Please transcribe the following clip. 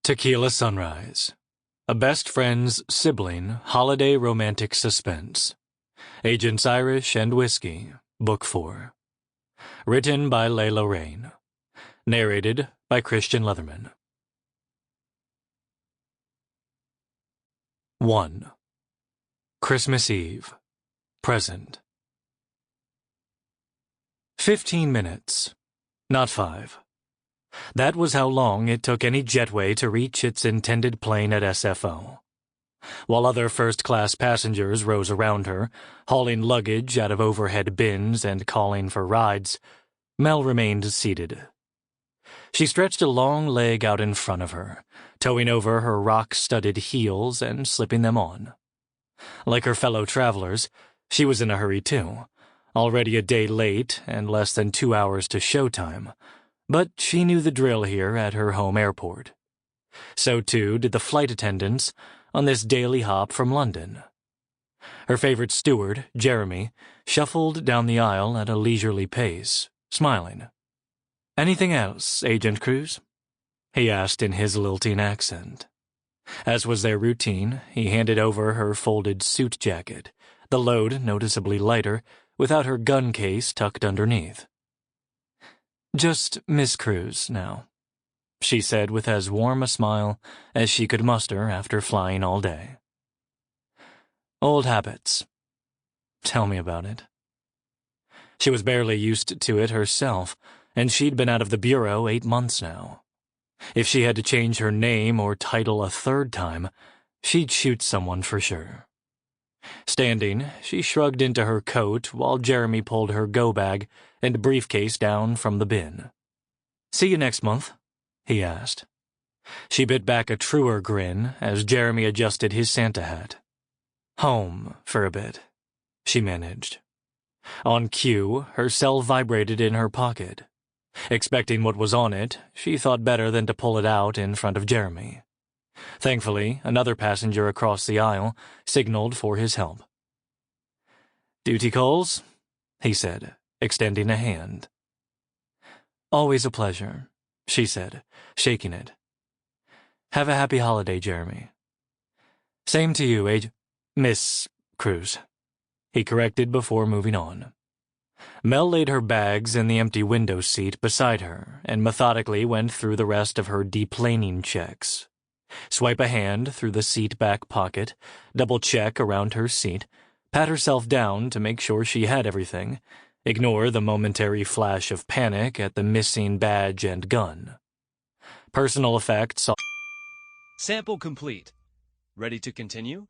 Tequila Sunrise. A Best Friend's Sibling Holiday Romantic Suspense. Agents Irish and Whiskey, Book 4. Written by Layla Reyne. Narrated by Leatherman. 1. Christmas Eve. Present. 15 minutes. Not 5. That was how long it took any jetway to reach its intended plane at SFO. While other first-class passengers rose around her, hauling luggage out of overhead bins and calling for rides, Mel remained seated. She stretched a long leg out in front of her, toeing over her rock-studded heels and slipping them on. Like her fellow travelers, she was in a hurry too, already a day late and less than 2 hours to showtime, but she knew the drill here at her home airport. So too did the flight attendants on this daily hop from London. Her favorite steward, Jeremy, shuffled down the aisle at a leisurely pace, smiling. "Anything else, Agent Cruz?" he asked in his lilting accent. As was their routine, he handed over her folded suit jacket, the load noticeably lighter, without her gun case tucked underneath. "Just Miss Cruz now," she said with as warm a smile as she could muster after flying all day. "Old habits. Tell me about it." She was barely used to it herself, and she'd been out of the bureau 8 months now. If she had to change her name or title a third time, she'd shoot someone for sure. Standing, she shrugged into her coat while Jeremy pulled her go-bag and briefcase down from the bin. "See you next month?" he asked. She bit back a truer grin as Jeremy adjusted his Santa hat. "Home for a bit," she managed. On cue, her cell vibrated in her pocket. Expecting what was on it, she thought better than to pull it out in front of Jeremy. Thankfully, another passenger across the aisle signaled for his help. "Duty calls?" he said, extending a hand. "Always a pleasure," she said, shaking it. "Have a happy holiday, Jeremy." "Same to you, Miss Cruz," he corrected before moving on. Mel laid her bags in the empty window seat beside her and methodically went through the rest of her deplaning checks. Swipe a hand through the seat back pocket, double-check around her seat, pat herself down to make sure she had everything, ignore the momentary flash of panic at the missing badge and gun. Personal effects. Sample complete. Ready to continue?